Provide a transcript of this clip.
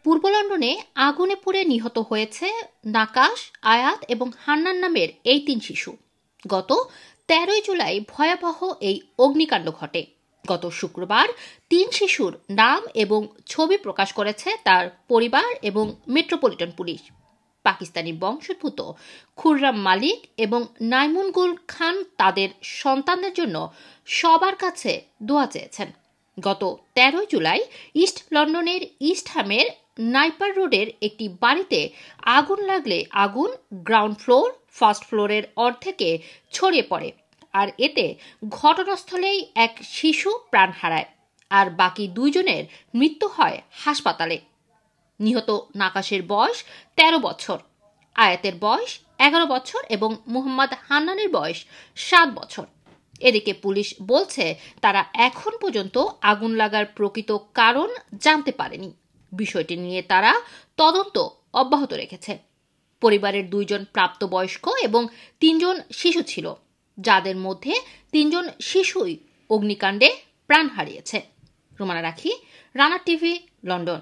পূর্ব লন্ডনে আগুনে পুড়ে নিহত হয়েছে নাকাশ, আয়াত এবং হান্নান নামের এই ৩ শিশু। গত ১৩ জুলাই ভয়াবহ এই অগ্নিকাণ্ড ঘটে। গত শুক্রবার ৩ শিশুর নাম এবং ছবি প্রকাশ করেছে তার পরিবার এবং মেট্রোপলিটন পুলিশ। পাকিস্তানি বংশোদ্ভূত খুররাম মালিক এবং নাইমুন গুল খান তাদের সন্তানদের জন্য সবার কাছে দোয়া চেয়েছেন। গত ১৩ জুলাই ইস্ট লন্ডনের ইস্টহ্যামের নাইপার রোডের একটি বাড়িতে আগুন লাগলে আগুন গ্রাউন্ড ফ্লোর, ফার্স্ট ফ্লোরের অর্ধেকে ছড়িয়ে পড়ে, আর এতে ঘটনাস্থলেই এক শিশু প্রাণ হারায় আর বাকি ২ জনের মৃত্যু হয় হাসপাতালে। নিহত নাকাশের বয়স ১৩ বছর, আয়াতের বয়স ১১ বছর এবং মোহাম্মদ হান্নানের বয়স ৭ বছর। এদিকে পুলিশ বলছে তারা এখন পর্যন্ত আগুন লাগার প্রকৃত কারণ জানতে পারেনি। বিষয়টি নিয়ে তারা তদন্ত অব্যাহত রেখেছে। পরিবারের ২ জন প্রাপ্তবয়স্ক এবং ৩ জন শিশু ছিল, যাদের মধ্যে ৩ জন শিশুই অগ্নিকাণ্ডে প্রাণ হারিয়েছে। রোমানা রাখি, রানা টিভি, লন্ডন।